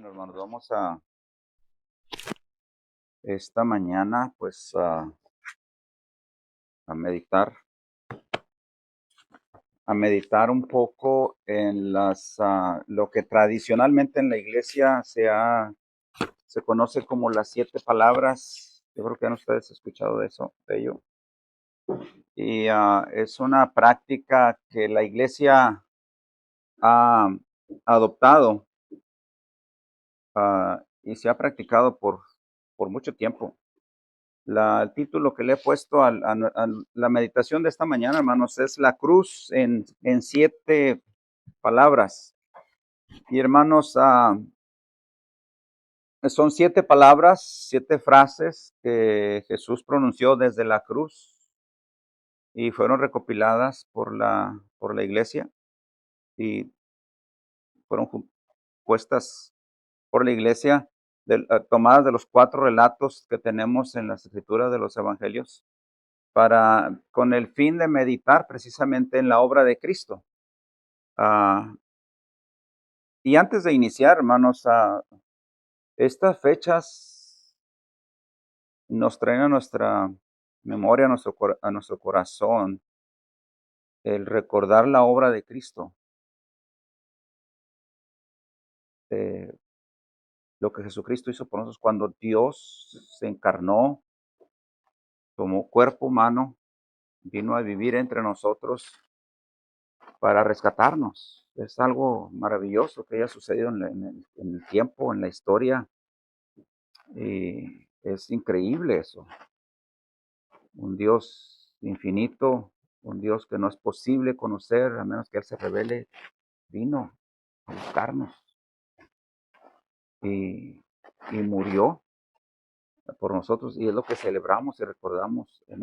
Bueno, hermanos, vamos a esta mañana, pues, a meditar, un poco en lo que tradicionalmente en la iglesia se conoce como las 7 palabras. Yo creo que han ustedes escuchado de ello. Y es una práctica que la iglesia ha adoptado y se ha practicado por mucho tiempo. El título que le he puesto a la meditación de esta mañana, hermanos, es la cruz en 7 palabras. Y hermanos, son 7 palabras, 7 frases que Jesús pronunció desde la cruz y fueron recopiladas por la iglesia y fueron puestas por la iglesia, tomadas de los 4 relatos que tenemos en las escrituras de los evangelios, con el fin de meditar precisamente en la obra de Cristo. Y antes de iniciar, hermanos, estas fechas nos traen a nuestra memoria, a nuestro corazón, el recordar la obra de Cristo, eh, lo que Jesucristo hizo por nosotros cuando Dios se encarnó, tomó cuerpo humano, vino a vivir entre nosotros para rescatarnos. Es algo maravilloso que haya sucedido en el tiempo, en la historia, y es increíble eso. Un Dios infinito, un Dios que no es posible conocer a menos que Él se revele, vino a buscarnos y murió por nosotros, y es lo que celebramos y recordamos en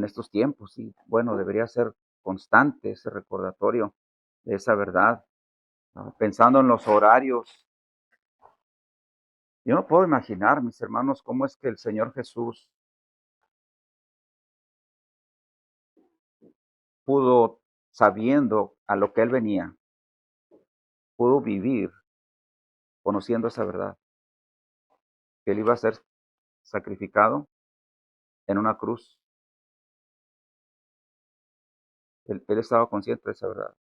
estos tiempos. Y bueno, debería ser constante ese recordatorio de esa verdad. Pensando en los horarios, yo no puedo imaginar, mis hermanos, cómo es que el Señor Jesús pudo, sabiendo a lo que Él venía, pudo vivir conociendo esa verdad, que Él iba a ser sacrificado en una cruz. Él estaba consciente de esa verdad.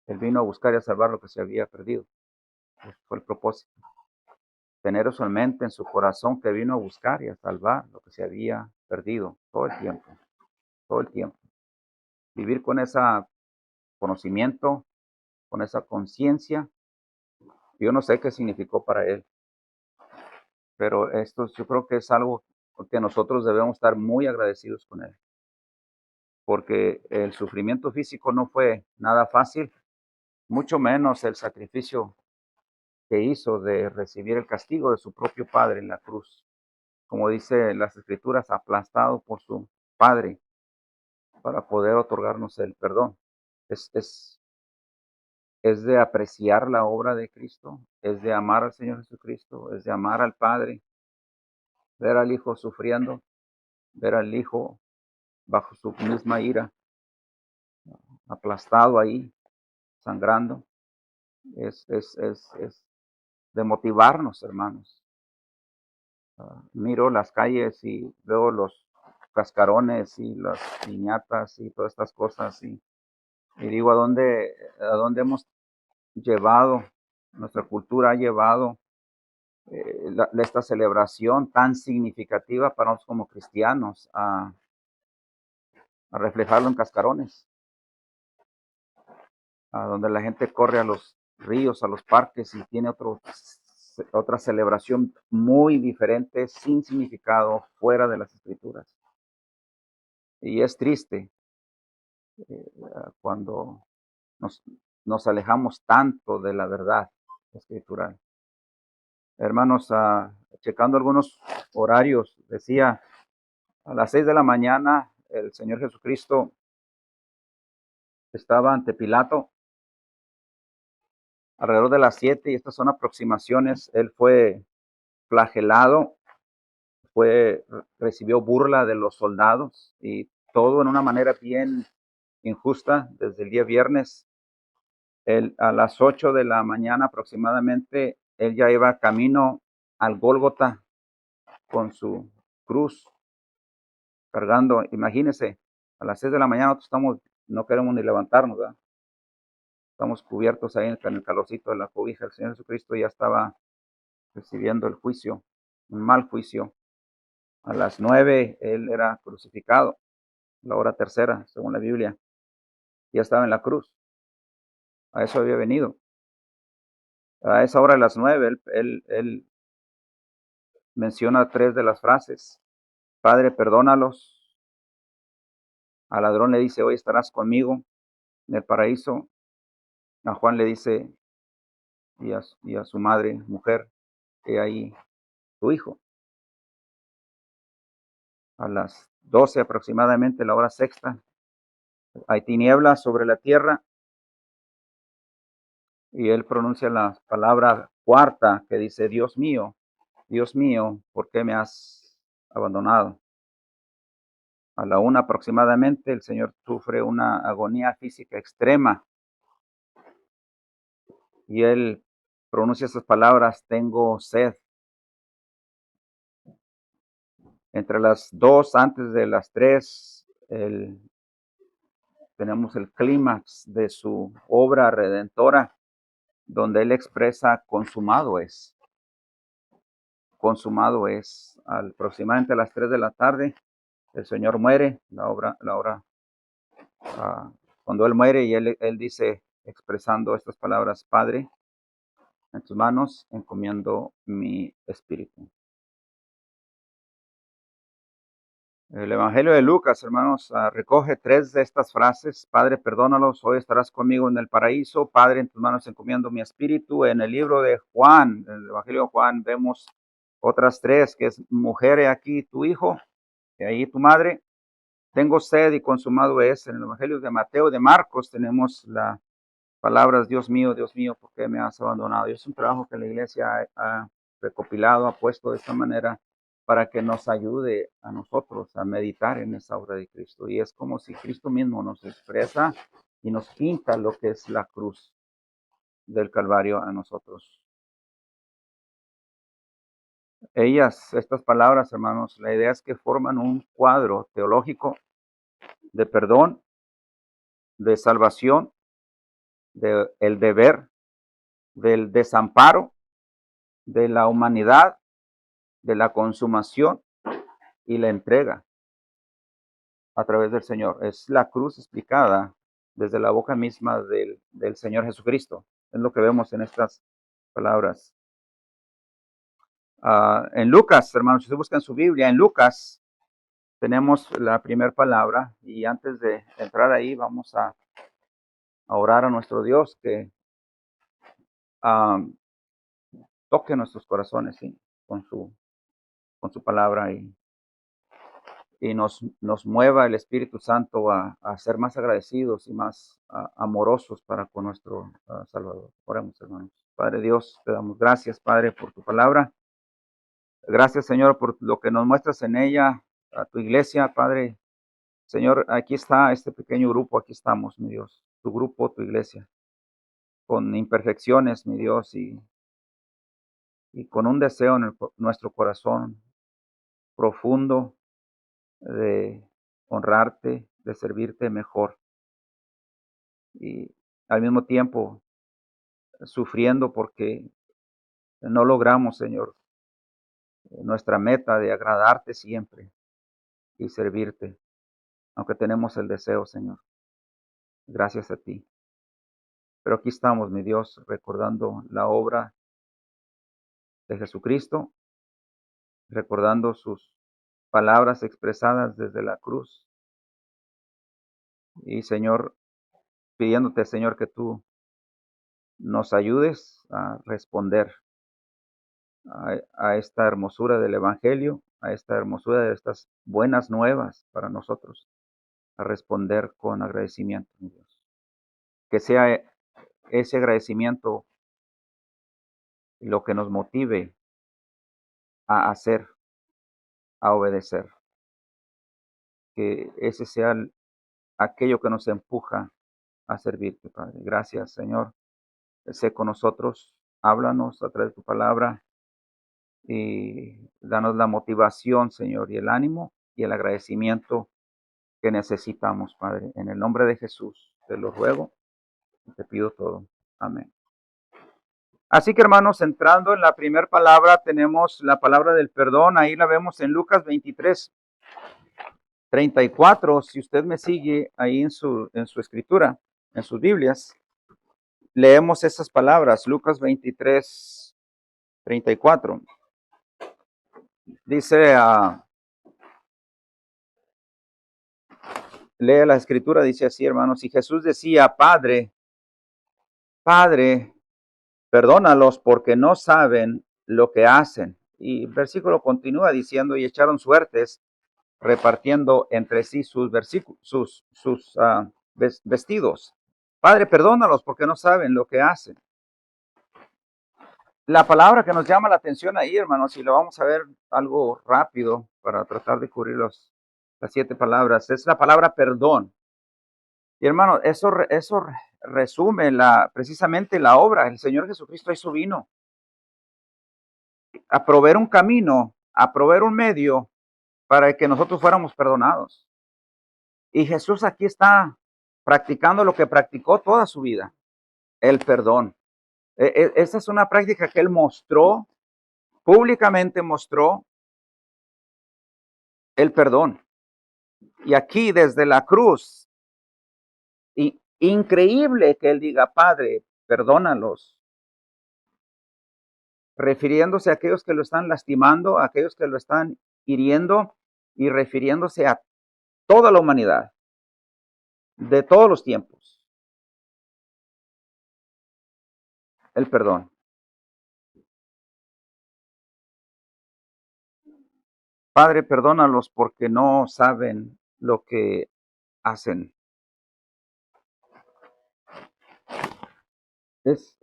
Él vino a buscar y a salvar lo que se había perdido. Ese fue el propósito. Tener eso en mente, en su corazón, que vino a buscar y a salvar lo que se había perdido todo el tiempo, todo el tiempo. Vivir con ese conocimiento, con esa conciencia. Yo no sé qué significó para Él, pero esto yo creo que es algo que nosotros debemos estar muy agradecidos con Él, porque el sufrimiento físico no fue nada fácil, mucho menos el sacrificio que hizo de recibir el castigo de su propio Padre en la cruz. Como dice las Escrituras, aplastado por su Padre para poder otorgarnos el perdón. Es, es, es de apreciar la obra de Cristo, es de amar al Señor Jesucristo, es de amar al Padre, ver al Hijo sufriendo, ver al Hijo bajo su misma ira, aplastado ahí, sangrando. Es de motivarnos, hermanos. Miro las calles y veo los cascarones y las piñatas y todas estas cosas y digo, ¿a dónde hemos llevado, nuestra cultura ha llevado esta celebración tan significativa para nosotros como cristianos a reflejarlo en cascarones, a donde la gente corre a los ríos, a los parques y tiene otra celebración muy diferente, sin significado, fuera de las escrituras? Y es triste cuando nos, nos alejamos tanto de la verdad escritural. Hermanos, checando algunos horarios, decía, a las 6 de la mañana el Señor Jesucristo estaba ante Pilato. Alrededor de las 7, y estas son aproximaciones, él fue flagelado, recibió burla de los soldados y todo en una manera bien injusta desde el día viernes. A las 8 de la mañana aproximadamente, él ya iba camino al Gólgota con su cruz cargando. Imagínense, a las 6 de la mañana nosotros no queremos ni levantarnos, ¿verdad? Estamos cubiertos ahí en el calorcito de la cobija. El Señor Jesucristo ya estaba recibiendo el juicio, un mal juicio. A las 9 él era crucificado, la hora tercera, según la Biblia. Ya estaba en la cruz. A eso había venido. A esa hora, a las 9, él menciona 3 de las frases. Padre, perdónalos. Al ladrón le dice, hoy estarás conmigo en el paraíso. A Juan le dice, y a su madre, mujer, he ahí tu hijo. A las 12 aproximadamente, la hora sexta, hay tinieblas sobre la tierra y él pronuncia la palabra cuarta que dice, Dios mío, ¿por qué me has abandonado? A la 1 aproximadamente, el Señor sufre una agonía física extrema y él pronuncia esas palabras, tengo sed. Entre las 2, antes de las 3, tenemos el clímax de su obra redentora, donde él expresa, consumado es. Consumado es. Aproximadamente a las 3 de la tarde, el Señor muere, cuando él muere y él dice, expresando estas palabras, Padre, en tus manos encomiendo mi espíritu. El Evangelio de Lucas, hermanos, recoge 3 de estas frases. Padre, perdónalos, hoy estarás conmigo en el paraíso. Padre, en tus manos encomiendo mi espíritu. En el libro de Juan, en el Evangelio de Juan, vemos otras 3, que es, mujer, he aquí tu hijo, he ahí tu madre. Tengo sed y consumado es. En el Evangelio de Mateo, de Marcos, tenemos las palabras, Dios mío, ¿por qué me has abandonado? Y es un trabajo que la iglesia ha recopilado, ha puesto de esta manera para que nos ayude a nosotros a meditar en esa obra de Cristo. Y es como si Cristo mismo nos expresa y nos pinta lo que es la cruz del Calvario a nosotros. Estas palabras, hermanos, la idea es que forman un cuadro teológico de perdón, de salvación, del deber, del desamparo, de la humanidad, de la consumación y la entrega a través del Señor. Es la cruz explicada desde la boca misma del Señor Jesucristo. Es lo que vemos en estas palabras. En Lucas, hermanos, si se buscan su Biblia, en Lucas tenemos la primera palabra y antes de entrar ahí vamos a orar a nuestro Dios que toque nuestros corazones, ¿sí? con su palabra y nos mueva el Espíritu Santo a ser más agradecidos y más amorosos para con nuestro Salvador. Oremos, hermanos. Padre Dios, te damos gracias, Padre, por tu palabra. Gracias, Señor, por lo que nos muestras en ella, a tu iglesia, Padre. Señor, aquí está este pequeño grupo, aquí estamos, mi Dios, tu grupo, tu iglesia, con imperfecciones, mi Dios, y con un deseo en nuestro corazón profundo de honrarte, de servirte mejor. Y al mismo tiempo sufriendo porque no logramos, Señor, nuestra meta de agradarte siempre y servirte, aunque tenemos el deseo, Señor. Gracias a ti. Pero aquí estamos, mi Dios, recordando la obra de Jesucristo, recordando sus palabras expresadas desde la cruz. Y, Señor, pidiéndote, Señor, que tú nos ayudes a responder a esta hermosura del Evangelio, a esta hermosura de estas buenas nuevas para nosotros, a responder con agradecimiento, mi Dios. Que sea ese agradecimiento lo que nos motive a hacer, a obedecer. Que ese sea aquello que nos empuja a servirte, Padre. Gracias, Señor. Sé con nosotros, háblanos a través de tu palabra y danos la motivación, Señor, y el ánimo y el agradecimiento que necesitamos, Padre. En el nombre de Jesús te lo ruego y te pido todo. Amén. Así que, hermanos, entrando en la primera palabra, tenemos la palabra del perdón. Ahí la vemos en Lucas 23:34. Si usted me sigue ahí en su escritura, en sus Biblias, leemos esas palabras. Lucas 23:34. Dice, lee la escritura, dice así, hermanos. Y Jesús decía, Padre, Padre, perdónalos porque no saben lo que hacen. Y el versículo continúa diciendo, y echaron suertes repartiendo entre sí sus vestidos. Padre, perdónalos porque no saben lo que hacen. La palabra que nos llama la atención ahí, hermanos, y lo vamos a ver algo rápido para tratar de cubrir las 7 palabras, es la palabra perdón. Y hermano, eso resume precisamente la obra. El Señor Jesucristo hizo vino a proveer un camino, a proveer un medio para que nosotros fuéramos perdonados. Y Jesús aquí está practicando lo que practicó toda su vida, el perdón. Esa es una práctica que él mostró, públicamente mostró el perdón. Y aquí desde la cruz, increíble que él diga, Padre, perdónalos, refiriéndose a aquellos que lo están lastimando, a aquellos que lo están hiriendo y refiriéndose a toda la humanidad de todos los tiempos. El perdón. Padre, perdónalos porque no saben lo que hacen. Es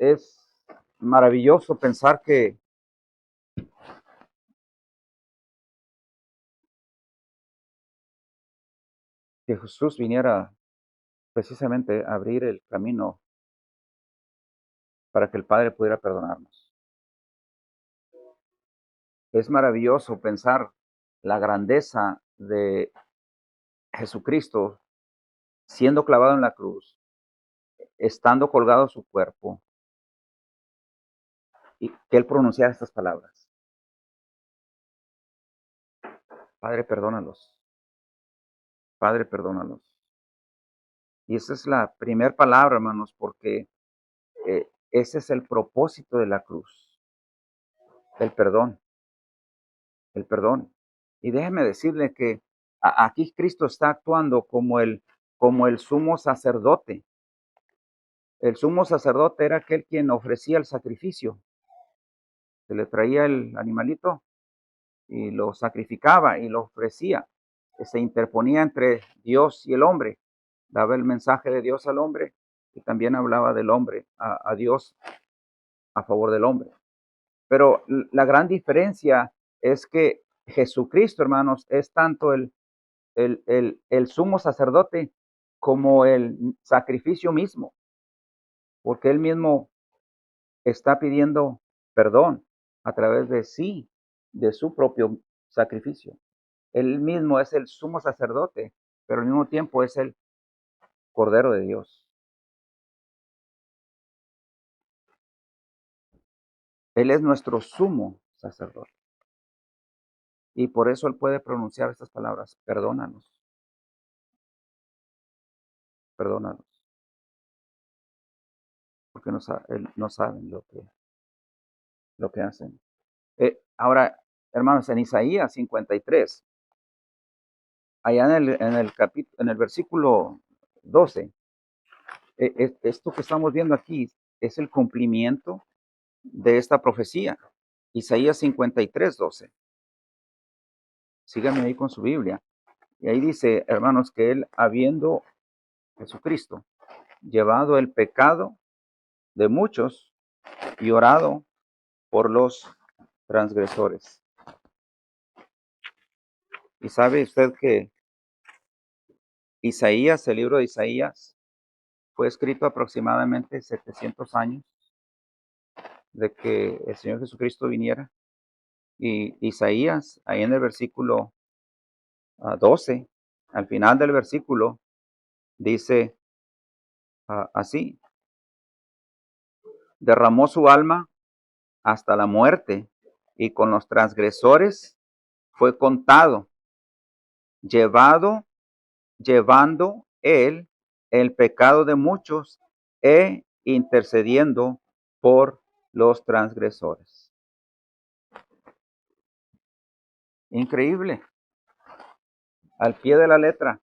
maravilloso pensar que Jesús viniera precisamente a abrir el camino para que el Padre pudiera perdonarnos. Es maravilloso pensar la grandeza de Jesucristo siendo clavado en la cruz, estando colgado su cuerpo, y que él pronunciara estas palabras. Padre, perdónalos. Padre, perdónalos. Y esa es la primera palabra, hermanos, porque ese es el propósito de la cruz. El perdón. El perdón. Y déjeme decirle que aquí Cristo está actuando como el sumo sacerdote. El sumo sacerdote era aquel quien ofrecía el sacrificio. Se le traía el animalito y lo sacrificaba y lo ofrecía. Se interponía entre Dios y el hombre. Daba el mensaje de Dios al hombre y también hablaba del hombre a Dios a favor del hombre. Pero la gran diferencia es que Jesucristo, hermanos, es tanto el sumo sacerdote como el sacrificio mismo, porque él mismo está pidiendo perdón a través de sí, de su propio sacrificio. Él mismo es el sumo sacerdote, pero al mismo tiempo es el Cordero de Dios. Él es nuestro sumo sacerdote. Y por eso él puede pronunciar estas palabras, perdónanos, perdónanos, porque no saben lo que hacen. Ahora, hermanos, en Isaías 53, allá en el versículo 12, esto que estamos viendo aquí es el cumplimiento de esta profecía. Isaías 53:12. Síganme ahí con su Biblia. Y ahí dice, hermanos, que él, habiendo Jesucristo llevado el pecado de muchos y orado por los transgresores. Y sabe usted que Isaías, el libro de Isaías, fue escrito aproximadamente 700 años de que el Señor Jesucristo viniera. Y Isaías, ahí en el versículo 12, al final del versículo, dice así: derramó su alma hasta la muerte, y con los transgresores fue contado, llevando él el pecado de muchos e intercediendo por los transgresores. Increíble. Al pie de la letra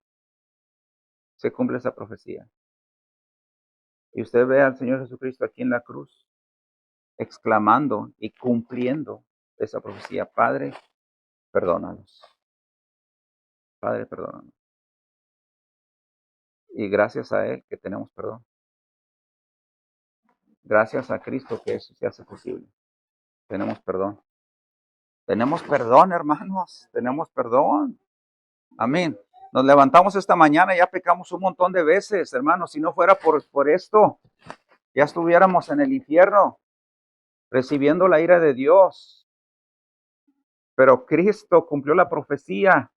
se cumple esa profecía. Y usted ve al Señor Jesucristo aquí en la cruz, exclamando y cumpliendo esa profecía: Padre, perdónanos. Padre, perdónanos. Y gracias a Él que tenemos perdón. Gracias a Cristo que eso se hace posible. Tenemos perdón. Tenemos perdón, hermanos. Tenemos perdón. Amén. Nos levantamos esta mañana y ya pecamos un montón de veces, hermanos. Si no fuera por esto, ya estuviéramos en el infierno, recibiendo la ira de Dios. Pero Cristo cumplió la profecía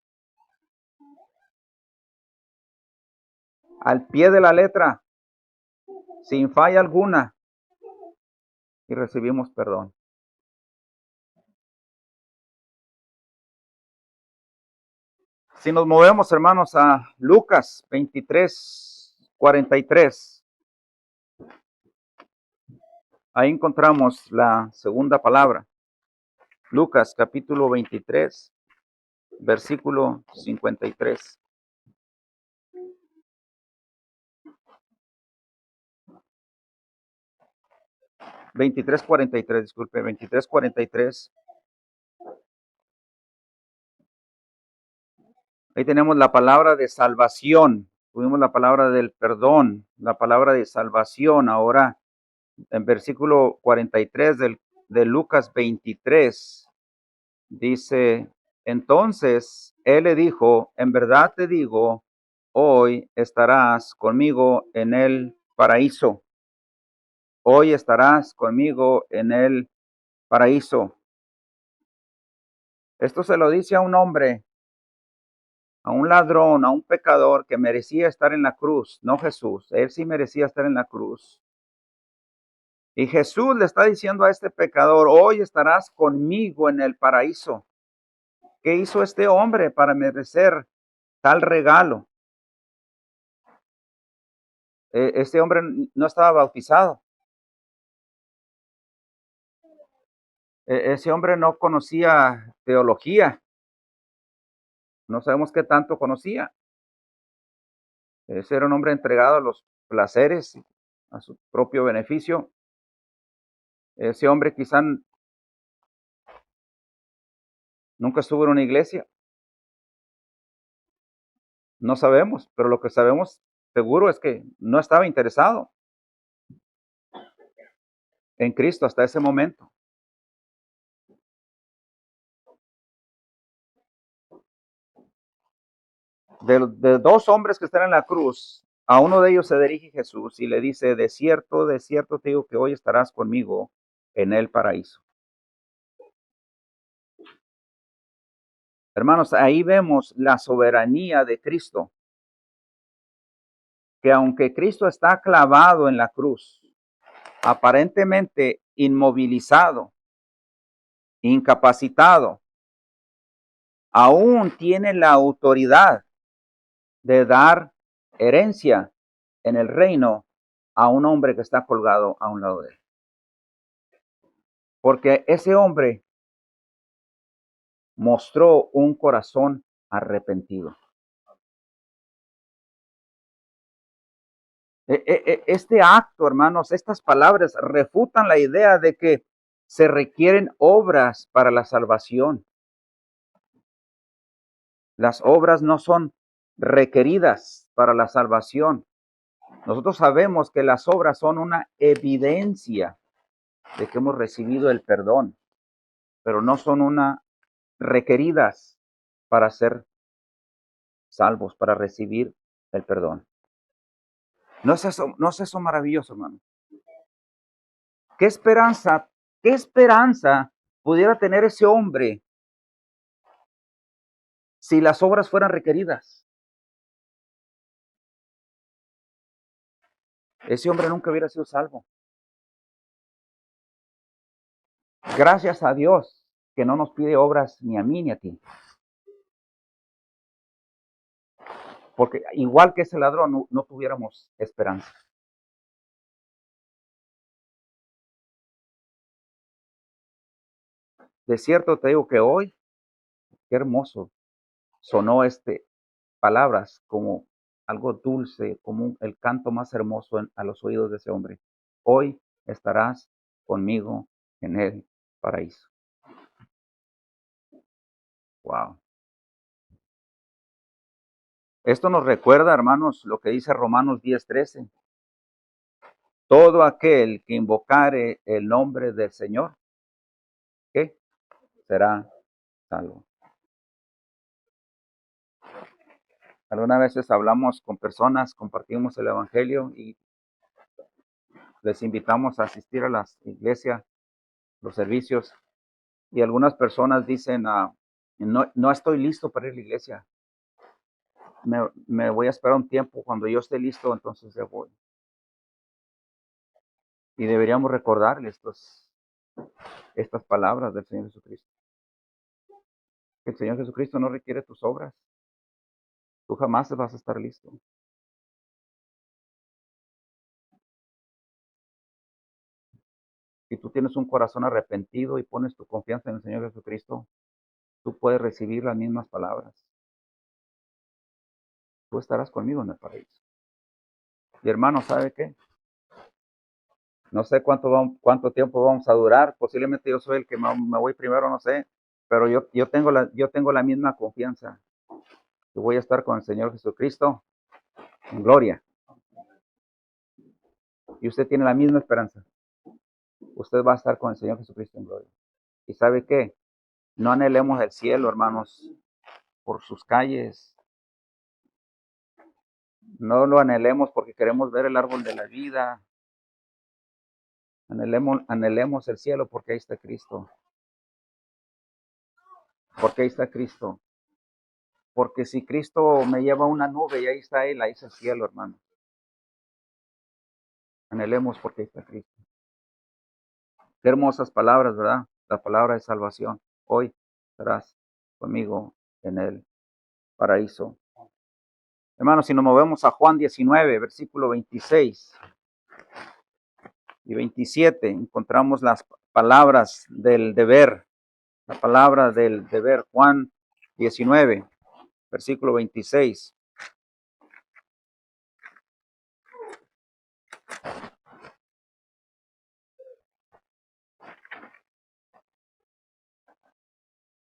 al pie de la letra, sin falla alguna, y recibimos perdón. Si nos movemos, hermanos, a Lucas 23:43, ahí encontramos la segunda palabra. Lucas capítulo 23, versículo 53. 23:43, disculpe, 23:43. Ahí tenemos la palabra de salvación. Tuvimos la palabra del perdón, la palabra de salvación. Ahora, en versículo 43 de Lucas 23, dice: entonces él le dijo, en verdad te digo, hoy estarás conmigo en el paraíso. Hoy estarás conmigo en el paraíso. Esto se lo dice a un hombre, a un ladrón, a un pecador que merecía estar en la cruz, no Jesús. Él sí merecía estar en la cruz. Y Jesús le está diciendo a este pecador: hoy estarás conmigo en el paraíso. ¿Qué hizo este hombre para merecer tal regalo? Este hombre no estaba bautizado. Ese hombre no conocía teología. No sabemos qué tanto conocía. Ese era un hombre entregado a los placeres, a su propio beneficio. Ese hombre quizá nunca estuvo en una iglesia. No sabemos, pero lo que sabemos seguro es que no estaba interesado en Cristo hasta ese momento. De dos hombres que están en la cruz, a uno de ellos se dirige Jesús y le dice: de cierto te digo que hoy estarás conmigo en el paraíso. Hermanos, ahí vemos la soberanía de Cristo, que aunque Cristo está clavado en la cruz, aparentemente inmovilizado, incapacitado, aún tiene la autoridad de dar herencia en el reino a un hombre que está colgado a un lado de él. Porque ese hombre mostró un corazón arrepentido. Este acto, hermanos, estas palabras refutan la idea de que se requieren obras para la salvación. Las obras no son requeridas para la salvación. Nosotros sabemos que las obras son una evidencia de que hemos recibido el perdón, pero no son una requeridas para ser salvos, para recibir el perdón. No es eso maravilloso, hermano? ¿Qué esperanza pudiera tener ese hombre si las obras fueran requeridas? Ese hombre nunca hubiera sido salvo. Gracias a Dios que no nos pide obras ni a mí ni a ti. Porque igual que ese ladrón, no tuviéramos esperanza. De cierto te digo que hoy, qué hermoso sonó palabras como algo dulce, como el canto más hermoso a los oídos de ese hombre. Hoy estarás conmigo en el paraíso. Wow. Esto nos recuerda, hermanos, lo que dice Romanos 10:13. Todo aquel que invocare el nombre del Señor, ¿qué? Será salvo. Algunas veces hablamos con personas, compartimos el Evangelio y les invitamos a asistir a las iglesias, los servicios, y algunas personas dicen, no estoy listo para ir a la iglesia, me voy a esperar un tiempo, cuando yo esté listo, entonces ya voy. Y deberíamos recordarles estas palabras del Señor Jesucristo. El Señor Jesucristo no requiere tus obras, tú jamás vas a estar listo. Si tú tienes un corazón arrepentido y pones tu confianza en el Señor Jesucristo, tú puedes recibir las mismas palabras. Tú estarás conmigo en el paraíso. Y hermano, ¿sabe qué? No sé cuánto tiempo vamos a durar. Posiblemente yo soy el que me voy primero, no sé. Pero yo tengo la misma confianza que voy a estar con el Señor Jesucristo en gloria. Y usted tiene la misma esperanza. Usted va a estar con el Señor Jesucristo en gloria. ¿Y sabe qué? No anhelemos el cielo, hermanos, por sus calles. No lo anhelemos porque queremos ver el árbol de la vida. Anhelemos el cielo porque ahí está Cristo. Porque ahí está Cristo. Porque si Cristo me lleva a una nube y ahí está Él, ahí está el cielo, hermano. Anhelemos porque ahí está Cristo. Qué hermosas palabras, ¿verdad? La palabra de salvación. Hoy estarás conmigo en el paraíso. Hermanos, si nos movemos a Juan 19, versículo 26 y 27, encontramos las palabras del deber. La palabra del deber. Juan 19, versículo 26.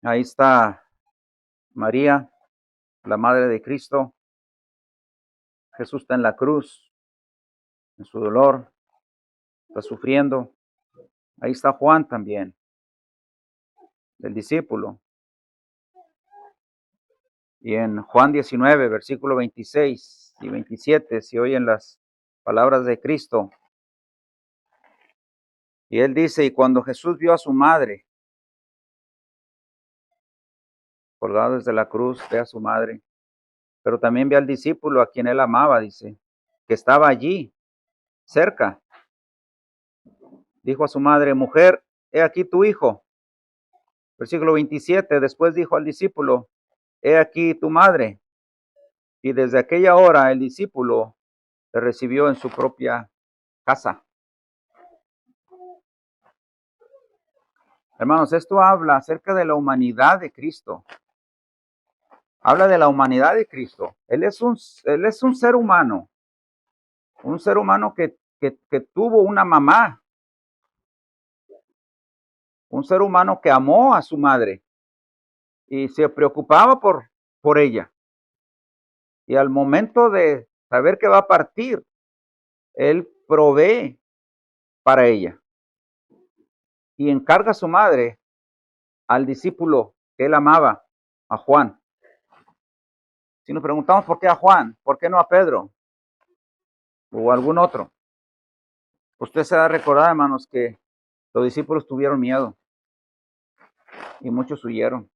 Ahí está María, la madre de Cristo. Jesús está en la cruz, en su dolor, está sufriendo. Ahí está Juan también, el discípulo. Y en Juan 19, versículo 26 y 27, se oyen las palabras de Cristo. Y él dice, y cuando Jesús vio a su madre colgada desde la cruz, ve a su madre, pero también ve al discípulo a quien él amaba, dice, que estaba allí, cerca. Dijo a su madre, mujer, he aquí tu hijo. Versículo 27, después dijo al discípulo, he aquí tu madre. Y desde aquella hora el discípulo le recibió en su propia casa. Hermanos, esto habla acerca de la humanidad de Cristo. Habla de la humanidad de Cristo. Él es un ser humano. Un ser humano que tuvo una mamá. Un ser humano que amó a su madre y se preocupaba por ella. Y al momento de saber que va a partir, él provee para ella. Y encarga a su madre al discípulo que él amaba, a Juan. Si nos preguntamos por qué a Juan, ¿por qué no a Pedro? o algún otro. Usted se da a recordar, hermanos, que los discípulos tuvieron miedo y muchos huyeron.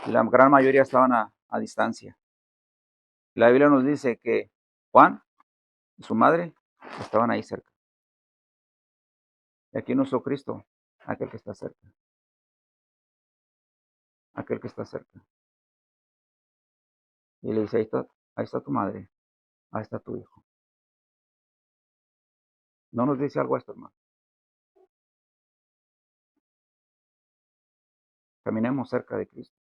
La gran mayoría estaban a distancia. La Biblia nos dice que Juan y su madre estaban ahí cerca. Y aquí no usó Cristo, aquel que está cerca. Aquel que está cerca. Y le dice, ahí está tu madre, ahí está tu hijo. ¿No nos dice algo esto, hermano? Caminemos cerca de Cristo.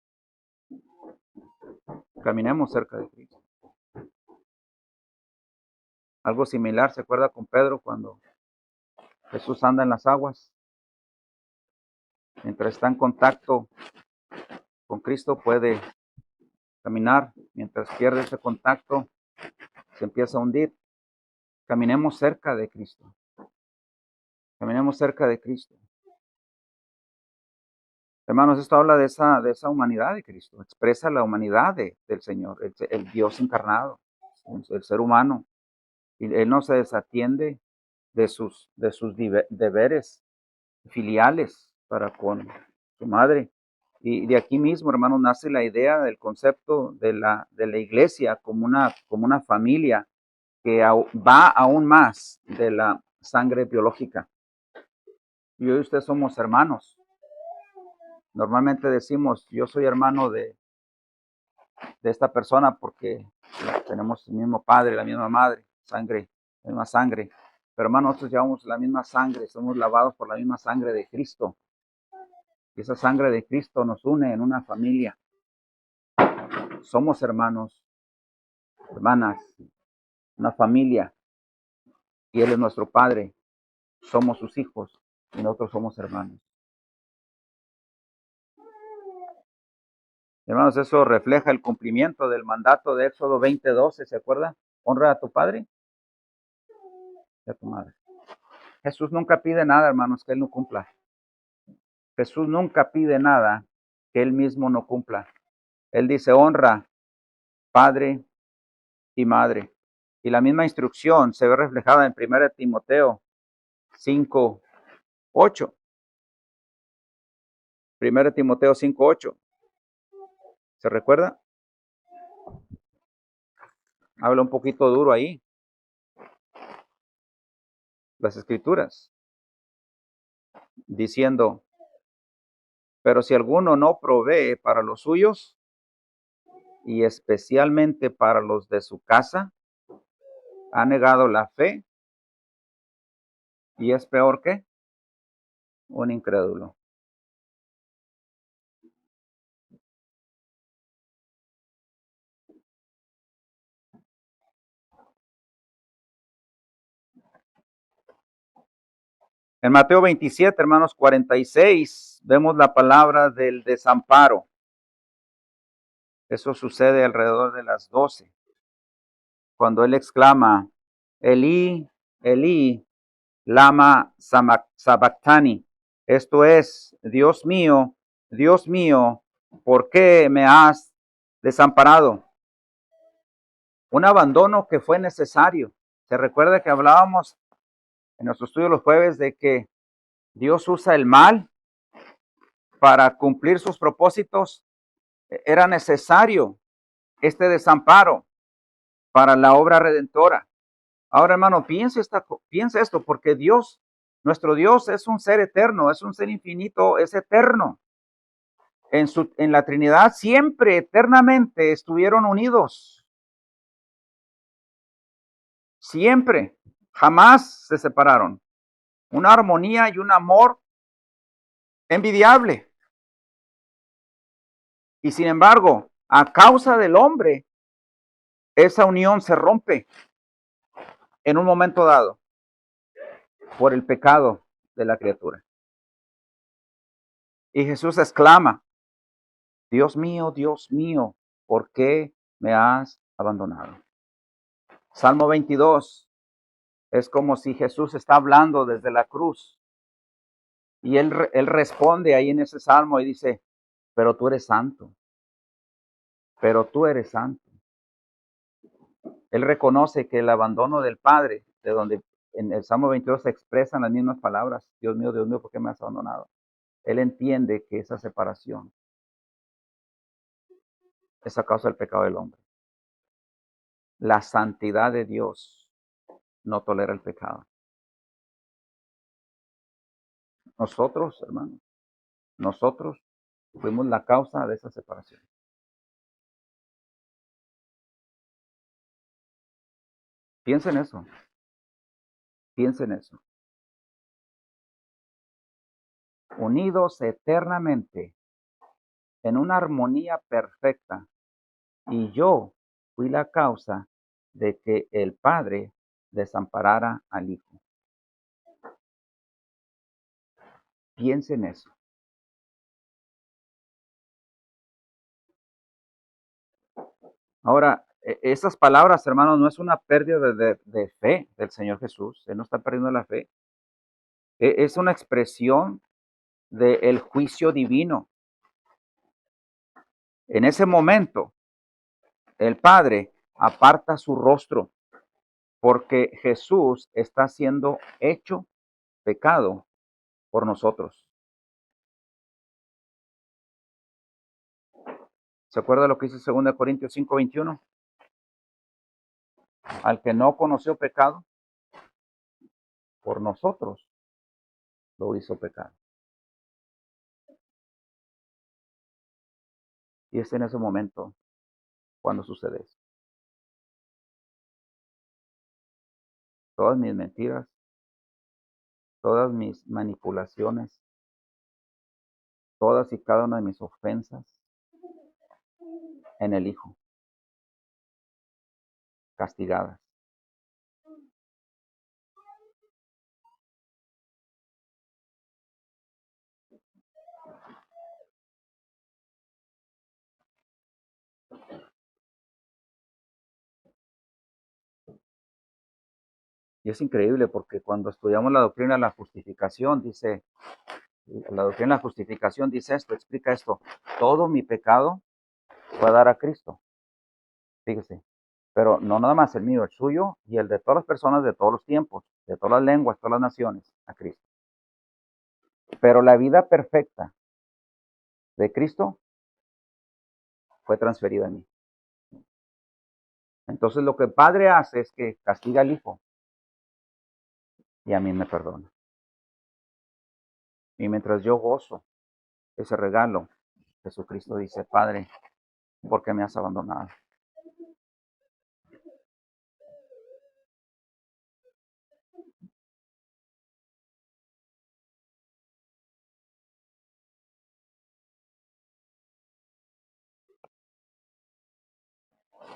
Caminemos cerca de Cristo. Algo similar, ¿se acuerda con Pedro cuando Jesús anda en las aguas? Mientras está en contacto con Cristo puede caminar. Mientras pierde ese contacto, se empieza a hundir. Caminemos cerca de Cristo. Caminemos cerca de Cristo. Hermanos, esto habla de esa humanidad de Cristo. Expresa la humanidad del Señor, el Dios encarnado, el ser humano. Y Él no se desatiende de sus deberes filiales para con su madre. Y de aquí mismo, hermanos, nace la idea del concepto de la iglesia como una familia que va aún más de la sangre biológica. Yo y usted somos hermanos. Normalmente decimos, yo soy hermano de esta persona porque tenemos el mismo padre, la misma madre, sangre, la misma sangre. Pero hermanos, nosotros llevamos la misma sangre, somos lavados por la misma sangre de Cristo. Y esa sangre de Cristo nos une en una familia. Somos hermanos, hermanas, una familia. Y Él es nuestro Padre. Somos sus hijos y nosotros somos hermanos. Hermanos, eso refleja el cumplimiento del mandato de Éxodo 20:12, ¿se acuerda? Honra a tu padre y a tu madre. Jesús nunca pide nada, hermanos, que Él no cumpla. Jesús nunca pide nada que Él mismo no cumpla. Él dice, honra padre y madre. Y la misma instrucción se ve reflejada en 1 Timoteo 5:8. 1 Timoteo 5:8. ¿Se recuerda? Habla un poquito duro ahí. Las escrituras. Diciendo, pero si alguno no provee para los suyos, y especialmente para los de su casa, ha negado la fe y es peor que un incrédulo. En Mateo 27, hermanos, 46, vemos la palabra del desamparo. Eso sucede alrededor de las 12, cuando él exclama, Elí, Elí, lama sabactani. Esto es, Dios mío, ¿por qué me has desamparado? Un abandono que fue necesario. Se recuerda que hablábamos en nuestro estudio los jueves de que Dios usa el mal para cumplir sus propósitos. Era necesario este desamparo para la obra redentora. Ahora, hermano, piense esto, porque Dios, nuestro Dios es un ser eterno, es un ser infinito, es eterno. En la Trinidad siempre, eternamente, estuvieron unidos. Siempre, jamás se separaron. Una armonía y un amor envidiable. Y sin embargo, a causa del hombre, esa unión se rompe en un momento dado por el pecado de la criatura. Y Jesús exclama, Dios mío, ¿por qué me has abandonado? Salmo 22 es como si Jesús está hablando desde la cruz. Y él responde ahí en ese salmo y dice, pero tú eres santo. Pero tú eres santo. Él reconoce que el abandono del Padre, de donde en el Salmo 22 se expresan las mismas palabras, Dios mío, ¿por qué me has abandonado? Él entiende que esa separación es a causa del pecado del hombre. La santidad de Dios no tolera el pecado. Nosotros, hermanos, nosotros fuimos la causa de esa separación. Piensa en eso, piensa en eso. Unidos eternamente en una armonía perfecta, y yo fui la causa de que el Padre desamparara al Hijo. Piensa en eso. Ahora, esas palabras, hermanos, no es una pérdida de fe del Señor Jesús. Él no está perdiendo la fe. Es una expresión del juicio divino. En ese momento, el Padre aparta su rostro porque Jesús está siendo hecho pecado por nosotros. ¿Se acuerda lo que dice 2 Corintios 5:21? Al que no conoció pecado, por nosotros lo hizo pecado. Y es en ese momento cuando sucede eso. Todas mis mentiras, todas mis manipulaciones, todas y cada una de mis ofensas en el Hijo, castigadas. Y es increíble porque cuando estudiamos la doctrina de la justificación, dice, la doctrina de la justificación dice esto, explica esto, todo mi pecado fue a dar a Cristo. Fíjese, pero no nada más el mío, el suyo y el de todas las personas de todos los tiempos, de todas las lenguas, todas las naciones, a Cristo. Pero la vida perfecta de Cristo fue transferida a mí. Entonces lo que el Padre hace es que castiga al Hijo y a mí me perdona. Y mientras yo gozo ese regalo, Jesucristo dice, Padre, ¿por qué me has abandonado?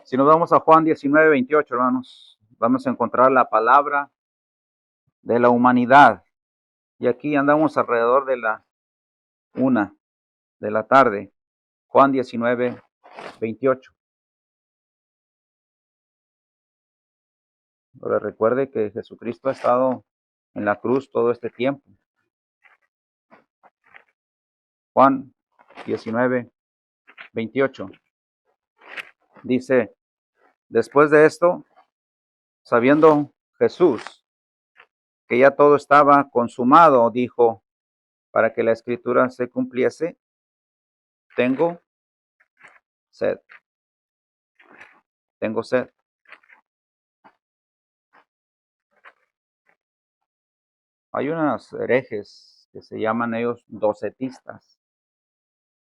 Si nos vamos a Juan 19:28, hermanos, vamos a encontrar la palabra de la humanidad. Y aquí andamos alrededor de la 1 de la tarde. Juan 19:28. Ahora recuerde que Jesucristo ha estado en la cruz todo este tiempo. Juan 19:28 dice, después de esto, sabiendo Jesús que ya todo estaba consumado, dijo, para que la escritura se cumpliese, tengo sed. Tengo sed. Hay unos herejes que se llaman ellos docetistas.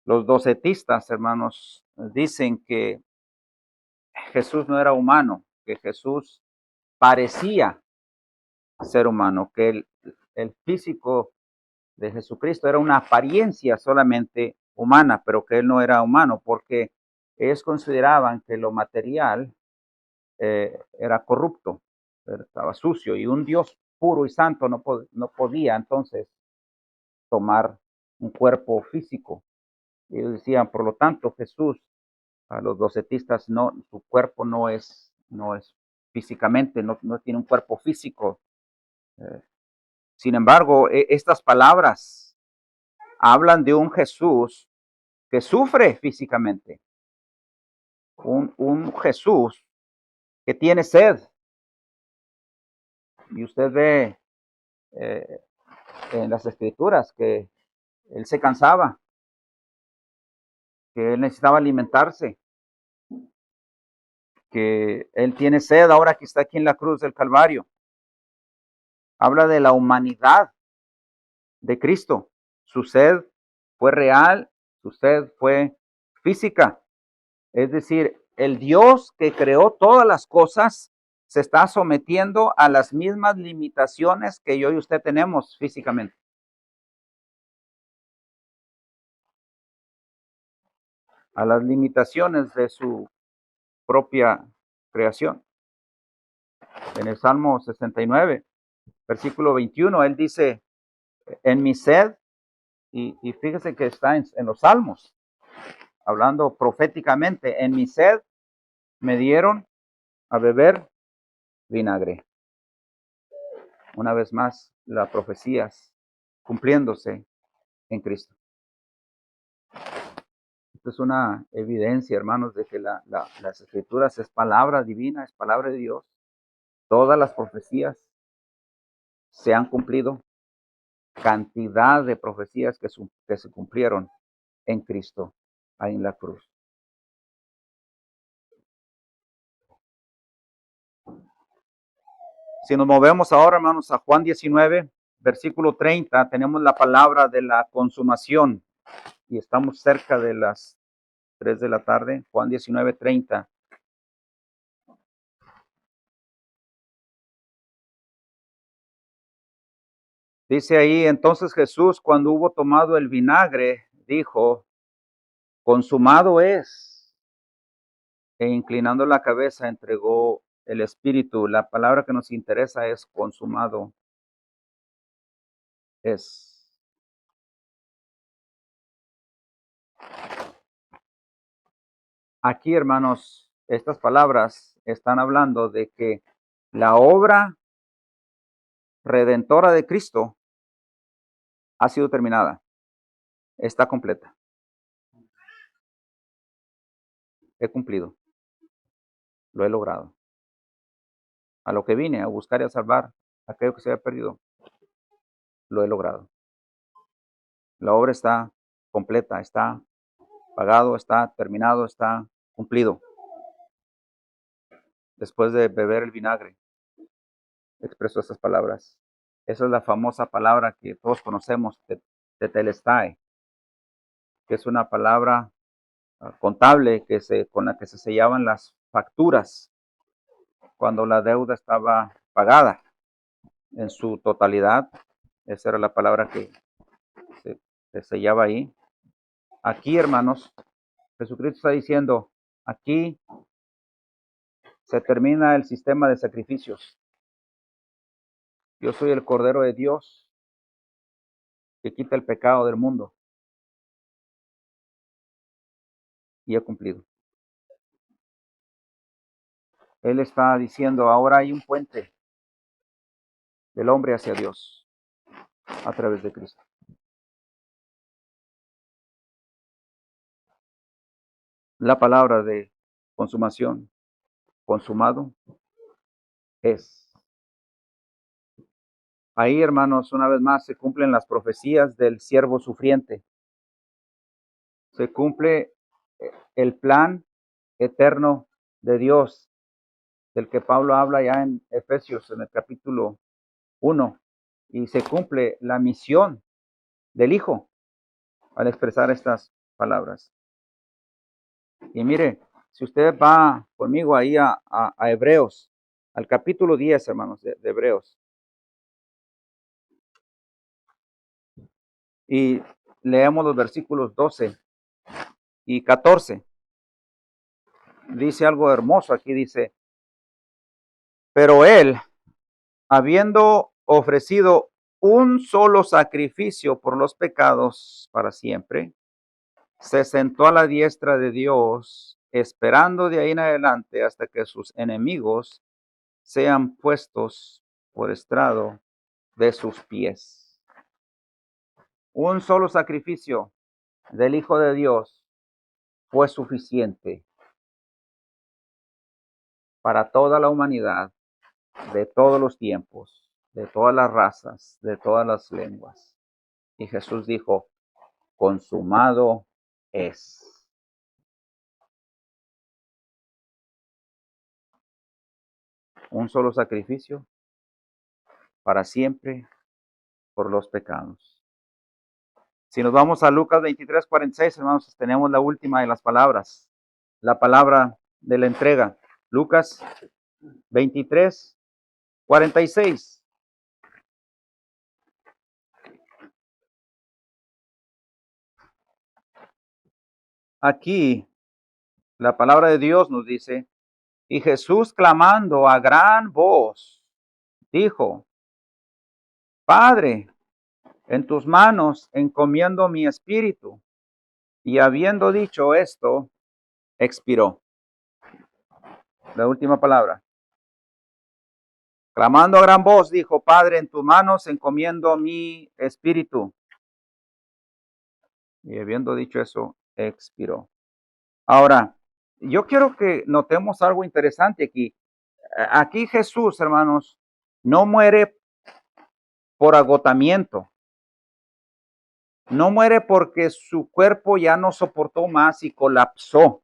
Los docetistas, hermanos, dicen que Jesús no era humano, que Jesús parecía ser humano, que el físico de Jesucristo era una apariencia solamente humana, pero que él no era humano, porque ellos consideraban que lo material era corrupto, estaba sucio, y un Dios puro y santo no podía entonces tomar un cuerpo físico. Ellos decían, por lo tanto, Jesús, a los docetistas, no, su cuerpo no es físicamente, no tiene un cuerpo físico. Sin embargo, estas palabras hablan de un Jesús que sufre físicamente, un Jesús que tiene sed. Y usted ve eh, en las escrituras que él se cansaba, que él necesitaba alimentarse, que él tiene sed ahora que está aquí en la cruz del Calvario. Habla de la humanidad de Cristo. Su sed fue real, su sed fue física. Es decir, el Dios que creó todas las cosas se está sometiendo a las mismas limitaciones que yo y usted tenemos físicamente. A las limitaciones de su propia creación. En el Salmo 69, versículo 21, él dice, en mi sed, y fíjese que está en los Salmos, hablando proféticamente, en mi sed me dieron a beber vinagre. Una vez más, las profecías cumpliéndose en Cristo. Esto es una evidencia, hermanos, de que las escrituras es palabra divina, es palabra de Dios. Todas las profecías se han cumplido. Cantidad de profecías que se cumplieron en Cristo, ahí en la cruz. Si nos movemos ahora, hermanos, a Juan 19, versículo 30, tenemos la palabra de la consumación y estamos cerca de las 3 de la tarde. Juan 19, 30. Dice ahí, entonces Jesús, cuando hubo tomado el vinagre, dijo, consumado es. E inclinando la cabeza, entregó el espíritu. La palabra que nos interesa es consumado es. Aquí, hermanos, estas palabras están hablando de que la obra redentora de Cristo ha sido terminada, está completa. He cumplido, lo he logrado. A lo que vine, a buscar y a salvar aquello que se había perdido, lo he logrado. La obra está completa, está pagado, está terminado, está cumplido. Después de beber el vinagre, expresó esas palabras. Esa es la famosa palabra que todos conocemos, tetelestai, que es una palabra contable con la que se sellaban las facturas cuando la deuda estaba pagada en su totalidad. Esa era la palabra que se sellaba ahí. Aquí, hermanos, Jesucristo está diciendo, aquí se termina el sistema de sacrificios. Yo soy el Cordero de Dios que quita el pecado del mundo y he cumplido. Él está diciendo, ahora hay un puente del hombre hacia Dios a través de Cristo. La palabra de consumación, consumado, es. Ahí, hermanos, una vez más se cumplen las profecías del siervo sufriente. Se cumple el plan eterno de Dios, del que Pablo habla ya en Efesios, en el capítulo 1, y se cumple la misión del Hijo al expresar estas palabras. Y mire, si usted va conmigo ahí a Hebreos, al capítulo 10, hermanos, de Hebreos, y leemos los versículos 12 y 14, dice algo hermoso aquí, dice, pero él, habiendo ofrecido un solo sacrificio por los pecados para siempre, se sentó a la diestra de Dios, esperando de ahí en adelante hasta que sus enemigos sean puestos por estrado de sus pies. Un solo sacrificio del Hijo de Dios fue suficiente para toda la humanidad, de todos los tiempos, de todas las razas, de todas las lenguas. Y Jesús dijo, consumado es. Un solo sacrificio para siempre por los pecados. Si nos vamos a Lucas 23:46, hermanos, tenemos la última de las palabras, la palabra de la entrega. Lucas 23:46. Aquí la palabra de Dios nos dice, y Jesús clamando a gran voz, dijo, Padre, en tus manos encomiendo mi espíritu. Y habiendo dicho esto, expiró. La última palabra. Clamando a gran voz, dijo, Padre, en tus manos encomiendo mi espíritu. Y habiendo dicho eso, expiró. Ahora, yo quiero que notemos algo interesante aquí. Aquí Jesús, hermanos, no muere por agotamiento. No muere porque su cuerpo ya no soportó más y colapsó.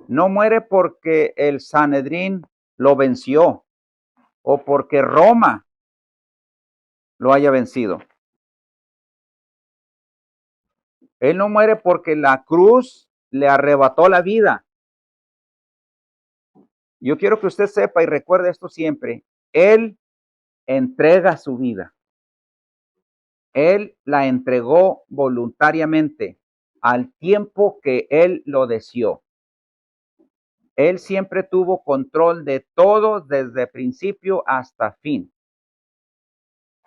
No muere porque el Sanedrín lo venció o porque Roma lo haya vencido. Él no muere porque la cruz le arrebató la vida. Yo quiero que usted sepa y recuerde esto siempre. Él entrega su vida. Él la entregó voluntariamente al tiempo que él lo deseó. Él siempre tuvo control de todo desde principio hasta fin.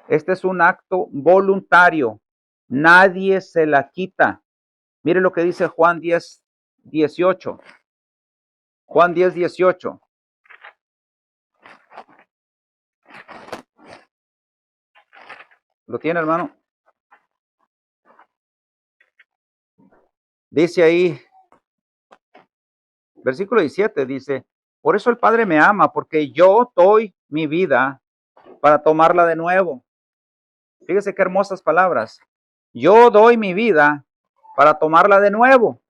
Este es un acto voluntario. Nadie se la quita. Mire lo que dice Juan 10:18. Juan 10:18. ¿Lo tiene, hermano? Dice ahí, versículo 17, dice, por eso el Padre me ama, porque yo doy mi vida para tomarla de nuevo. Fíjese qué hermosas palabras. Yo doy mi vida para tomarla de nuevo.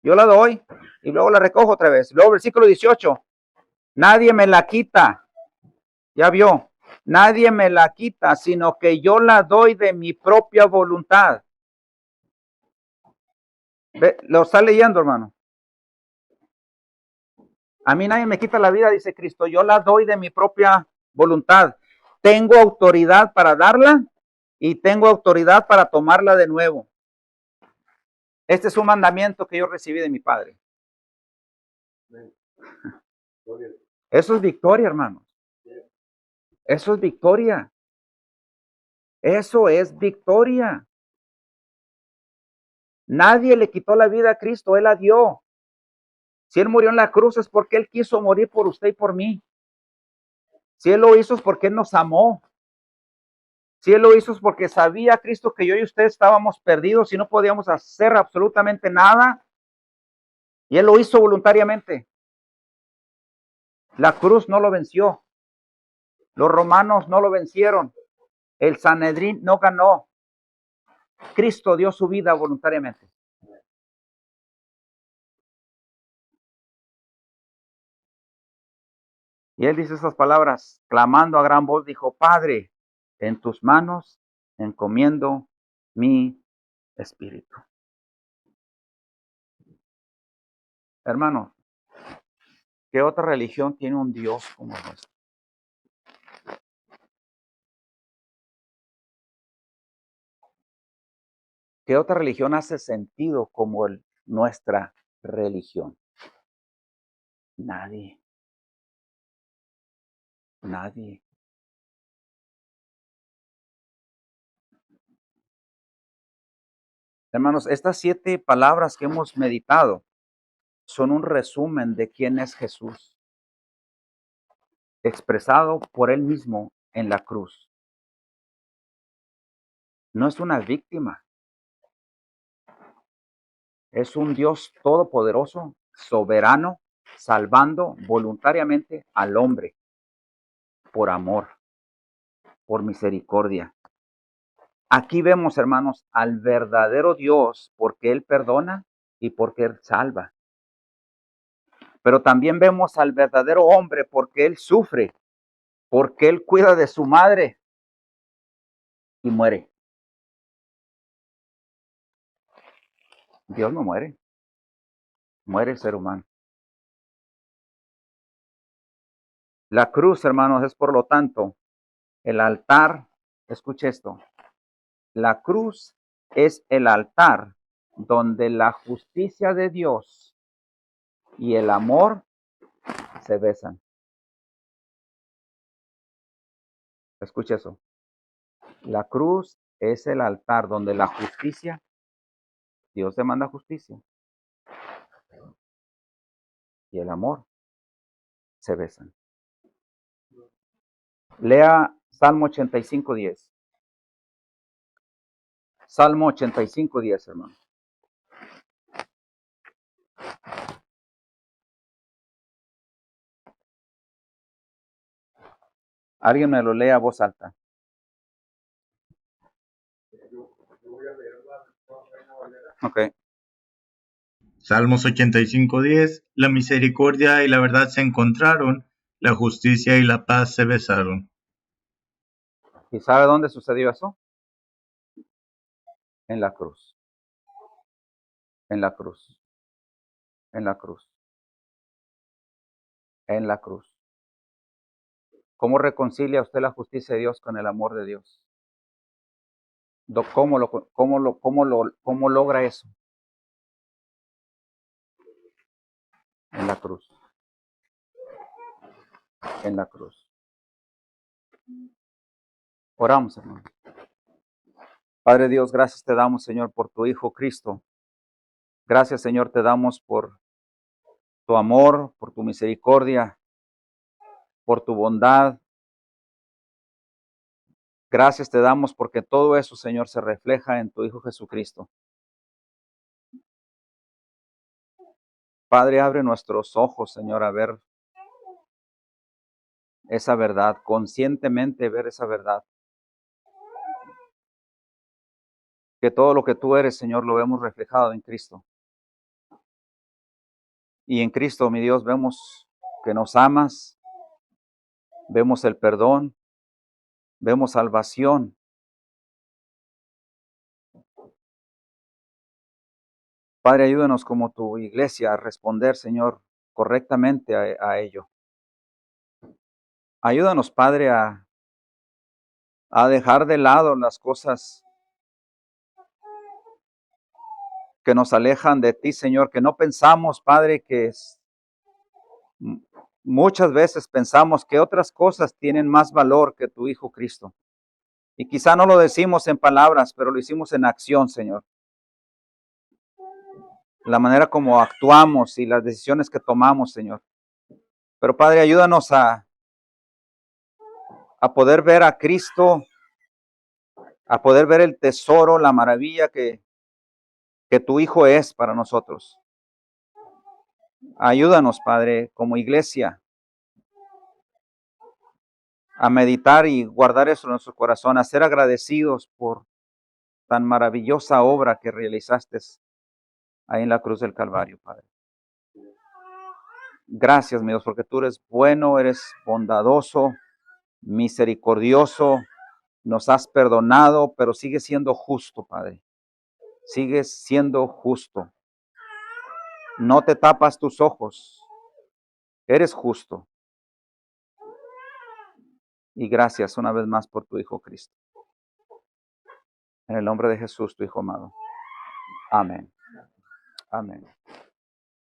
Yo la doy y luego la recojo otra vez. Luego versículo 18. Nadie me la quita. Ya vio. Nadie me la quita, sino que yo la doy de mi propia voluntad. ¿Lo está leyendo, hermano? A mí nadie me quita la vida, dice Cristo. Yo la doy de mi propia voluntad. Tengo autoridad para darla y tengo autoridad para tomarla de nuevo. Este es un mandamiento que yo recibí de mi Padre. Eso es victoria, hermanos. Eso es victoria. Eso es victoria. Nadie le quitó la vida a Cristo, Él la dio. Si Él murió en la cruz es porque Él quiso morir por usted y por mí. Si Él lo hizo es porque Él nos amó. Si Él lo hizo es porque sabía Cristo que yo y usted estábamos perdidos y no podíamos hacer absolutamente nada. Y Él lo hizo voluntariamente. La cruz no lo venció. Los romanos no lo vencieron. El Sanedrín no ganó. Cristo dio su vida voluntariamente. Y Él dice esas palabras, clamando a gran voz, dijo, Padre, en tus manos encomiendo mi espíritu. Hermano, ¿qué otra religión tiene un Dios como nuestro? ¿Qué otra religión hace sentido como nuestra religión? Nadie. Nadie. Hermanos, estas 7 palabras que hemos meditado son un resumen de quién es Jesús, expresado por Él mismo en la cruz. No es una víctima. Es un Dios todopoderoso, soberano, salvando voluntariamente al hombre por amor, por misericordia. Aquí vemos, hermanos, al verdadero Dios porque Él perdona y porque Él salva. Pero también vemos al verdadero hombre porque Él sufre, porque Él cuida de su madre y muere. Dios no muere, muere el ser humano. La cruz, hermanos, es por lo tanto el altar. Escuche esto. La cruz es el altar donde la justicia de Dios y el amor se besan. Escuche eso. La cruz es el altar donde la justicia, Dios demanda justicia, y el amor se besan. Lea Salmo 85:10. Salmo 85:10, hermano. Alguien me lo lea a voz alta. Ok. Salmos 85:10. La misericordia y la verdad se encontraron, la justicia y la paz se besaron. ¿Y sabe dónde sucedió eso? En la cruz. En la cruz. En la cruz. En la cruz. ¿Cómo reconcilia usted la justicia de Dios con el amor de Dios? ¿Cómo logra eso? En la cruz. En la cruz. Oramos, hermano. Padre Dios, gracias te damos, Señor, por tu Hijo Cristo. Gracias, Señor, te damos por tu amor, por tu misericordia, por tu bondad. Gracias te damos porque todo eso, Señor, se refleja en tu Hijo Jesucristo. Padre, abre nuestros ojos, Señor, a ver esa verdad, conscientemente ver esa verdad. Que todo lo que tú eres, Señor, lo vemos reflejado en Cristo. Y en Cristo, mi Dios, vemos que nos amas, vemos el perdón, vemos salvación. Padre, ayúdanos como tu iglesia a responder, Señor, correctamente a ello. Ayúdanos, Padre, a dejar de lado las cosas que nos alejan de ti, Señor, que no pensamos, Padre, muchas veces pensamos que otras cosas tienen más valor que tu Hijo Cristo. Y quizá no lo decimos en palabras, pero lo hicimos en acción, Señor. La manera como actuamos y las decisiones que tomamos, Señor. Pero Padre, ayúdanos a poder ver a Cristo, a poder ver el tesoro, la maravilla que tu Hijo es para nosotros. Ayúdanos, Padre, como iglesia, a meditar y guardar eso en nuestro corazón, a ser agradecidos por tan maravillosa obra que realizaste ahí en la cruz del Calvario, Padre. Gracias, mi Dios, porque tú eres bueno, eres bondadoso, misericordioso, nos has perdonado, pero sigues siendo justo, Padre. Sigues siendo justo. No te tapas tus ojos. Eres justo. Y gracias una vez más por tu Hijo Cristo. En el nombre de Jesús, tu Hijo amado. Amén. Amén.